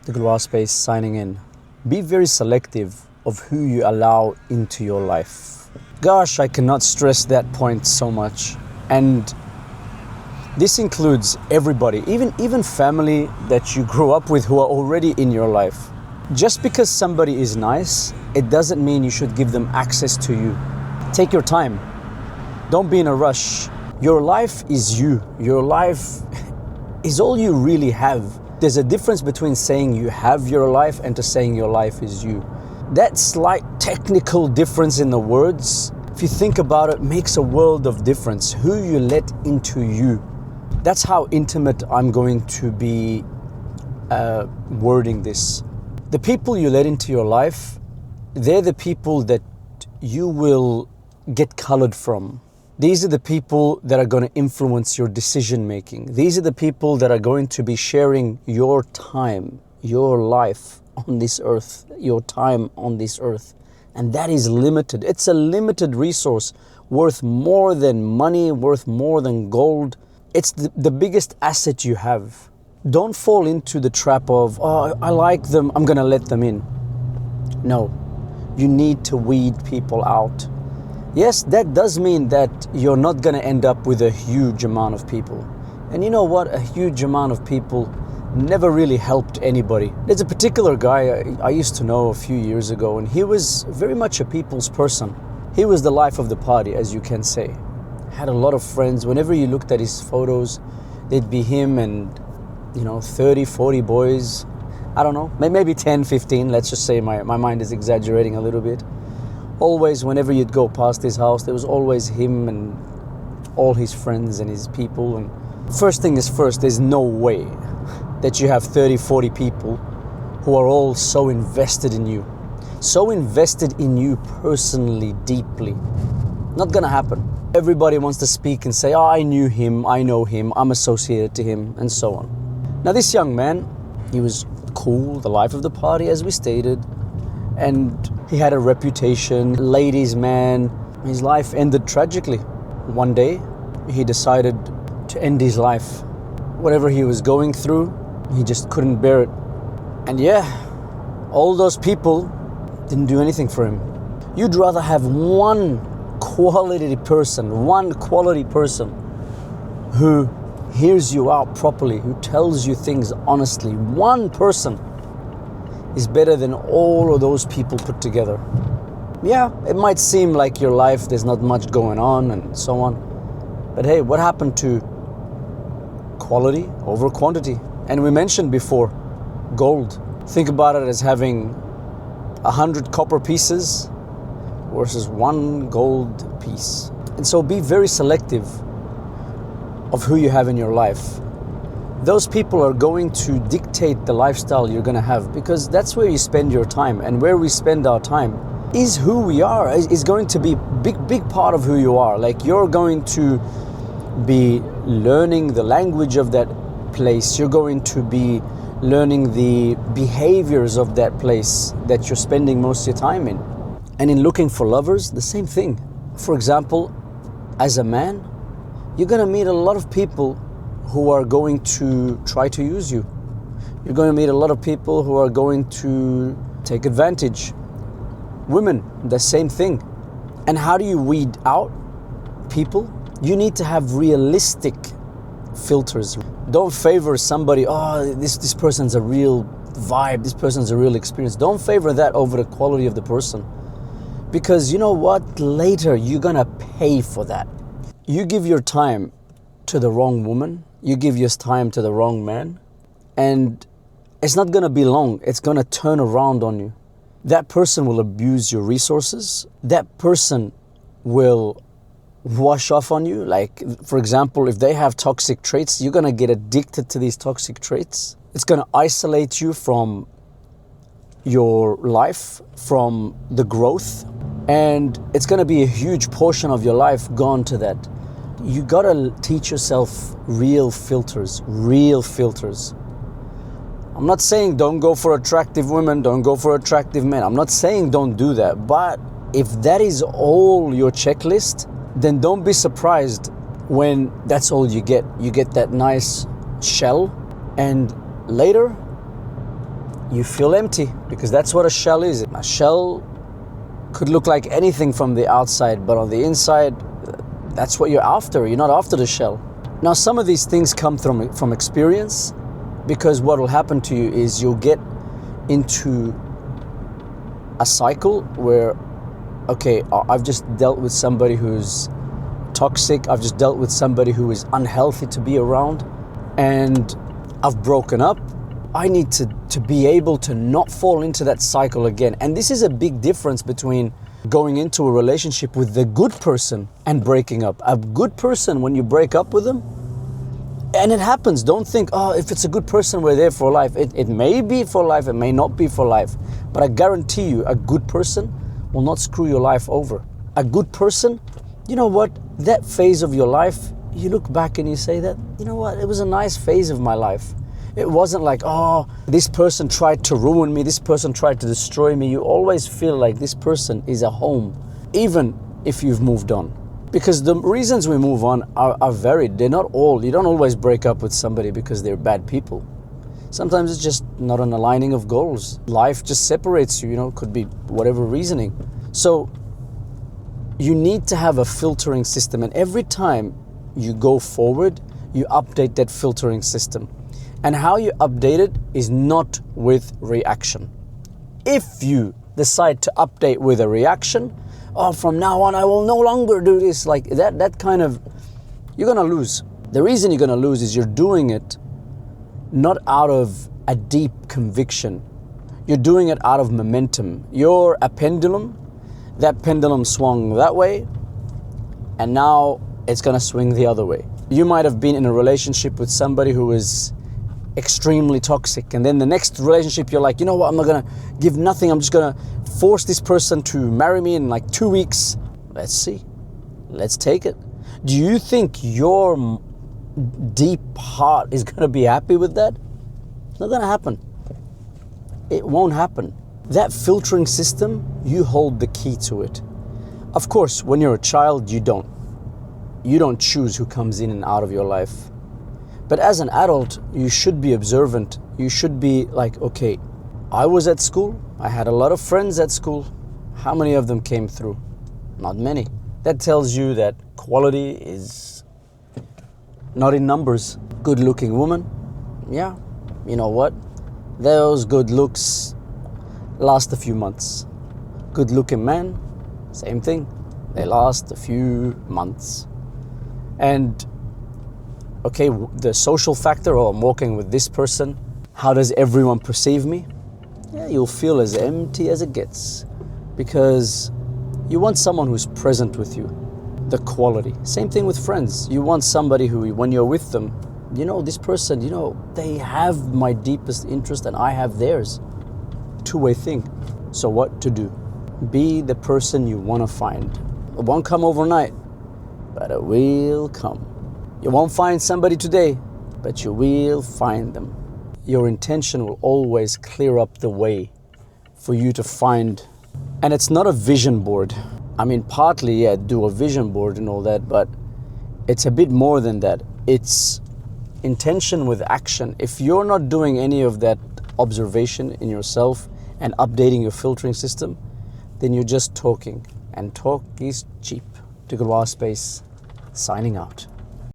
Degloirespace signing in. Be very selective of who you allow into your life. Gosh, I cannot stress that point so much. And this includes everybody, even family that you grew up with who are already in your life. Just because somebody is nice, it doesn't mean you should give them access to you. Take your time. Don't be in a rush. Your life is you. Your life is all you really have. There's a difference between saying you have your life and to saying your life is you. That slight technical difference in the words, if you think about it, makes a world of difference. Who you let into you. That's how intimate I'm going to be wording this. The people you let into your life, they're the people that you will get colored from. These are the people that are going to influence your decision making. These are the people that are going to be sharing your time, your life on this earth, your time on this earth. And that is limited. It's a limited resource worth more than money, worth more than gold. It's the biggest asset you have. Don't fall into the trap of, oh, I like them, I'm going to let them in. No, you need to weed people out. Yes, that does mean that you're not going to end up with a huge amount of people. And you know what? A huge amount of people never really helped anybody. There's a particular guy I used to know a few years ago, and he was very much a people's person. He was the life of the party, as you can say. Had a lot of friends. Whenever you looked at his photos, there'd be him and, 30, 40 boys. I don't know, maybe 10, 15. Let's just say my mind is exaggerating a little bit. Always, whenever you'd go past his house, there was always him and all his friends and his people. And first thing is first, there's no way that you have 30, 40 people who are all so invested in you. So invested in you personally, deeply. Not gonna happen. Everybody wants to speak and say, oh, I knew him, I know him, I'm associated to him, and so on. Now this young man, he was cool, the life of the party, as we stated, and he had a reputation, ladies' man. His life ended tragically. One day, he decided to end his life. Whatever he was going through, he just couldn't bear it. And yeah, all those people didn't do anything for him. You'd rather have one quality person who hears you out properly, who tells you things honestly. One person is better than all of those people put together. Yeah, it might seem like your life, there's not much going on and so on. But hey, what happened to quality over quantity? And we mentioned before, gold. Think about it as having 100 copper pieces versus one gold piece. And so be very selective of who you have in your life. Those people are going to dictate the lifestyle you're going to have, because that's where you spend your time, and where we spend our time is who we are, is going to be big part of who you are. Like, you're going to be learning the language of that place. You're going to be learning the behaviors of that place that you're spending most of your time in. And in looking for lovers, the same thing. For example, as a man, you're going to meet a lot of people who are going to try to use you. You're going to meet a lot of people who are going to take advantage. Women, the same thing. And how do you weed out people? You need to have realistic filters. Don't favor somebody, oh, this person's a real vibe, this person's a real experience. Don't favor that over the quality of the person. Because you know what? Later, you're going to pay for that. You give your time to the wrong woman, you give your time to the wrong man, and it's not going to be long. It's going to turn around on you. That person will abuse your resources. That person will wash off on you. Like, for example, if they have toxic traits, you're going to get addicted to these toxic traits. It's going to isolate you from your life, from the growth, and it's going to be a huge portion of your life gone to that. You got to teach yourself real filters. I'm not saying don't go for attractive women, don't go for attractive men. I'm not saying don't do that. But if that is all your checklist, then don't be surprised when that's all you get. You get that nice shell, and later you feel empty, because that's what a shell is. A shell could look like anything from the outside, but on the inside, that's what you're after. You're not after the shell. Now, some of these things come from experience, because what will happen to you is you'll get into a cycle where, okay, I've just dealt with somebody who's toxic, I've just dealt with somebody who is unhealthy to be around, and I've broken up. I need to be able to not fall into that cycle again. And this is a big difference between going into a relationship with the good person and breaking up. A good person, when you break up with them, and it happens, don't think, oh, if it's a good person, we're there for life. It may be for life, it may not be for life. But I guarantee you, a good person will not screw your life over. A good person, you know what, that phase of your life, you look back and you say that, you know what, it was a nice phase of my life. It wasn't like, oh, this person tried to ruin me, this person tried to destroy me. You always feel like this person is a home, even if you've moved on. Because the reasons we move on are varied. They're not all, you don't always break up with somebody because they're bad people. Sometimes it's just not an aligning of goals. Life just separates you, could be whatever reasoning. So you need to have a filtering system, and every time you go forward, you update that filtering system. And how you update it is not with reaction. If you decide to update with a reaction, oh, from now on I will no longer do this, like that kind of, you're gonna lose. The reason you're gonna lose is you're doing it not out of a deep conviction. You're doing it out of momentum. You're a pendulum. That pendulum swung that way, and now it's gonna swing the other way. You might have been in a relationship with somebody who is extremely toxic, and then the next relationship you're like, you know what, I'm not gonna give nothing, I'm just gonna force this person to marry me in like 2 weeks. Let's see, let's take it. Do you think your deep heart is gonna be happy with that? It's not gonna happen. It won't happen. That filtering system, you hold the key to it. Of course, when you're a child, you don't choose who comes in and out of your life. But as an adult, you should be observant. You should be like, okay, I was at school. I had a lot of friends at school. How many of them came through? Not many. That tells you that quality is not in numbers. Good-looking woman, yeah, you know what? Those good looks last a few months. Good-looking man, same thing. They last a few months. And okay, the social factor, oh, I'm walking with this person. How does everyone perceive me? Yeah, you'll feel as empty as it gets, because you want someone who's present with you. The quality. Same thing with friends. You want somebody who, when you're with them, this person, they have my deepest interest and I have theirs. Two-way thing. So what to do? Be the person you want to find. It won't come overnight, but it will come. You won't find somebody today, but you will find them. Your intention will always clear up the way for you to find. And it's not a vision board. I mean, partly, yeah, do a vision board and all that, but it's a bit more than that. It's intention with action. If you're not doing any of that observation in yourself and updating your filtering system, then you're just talking. And talk is cheap. Degloirespace, signing out.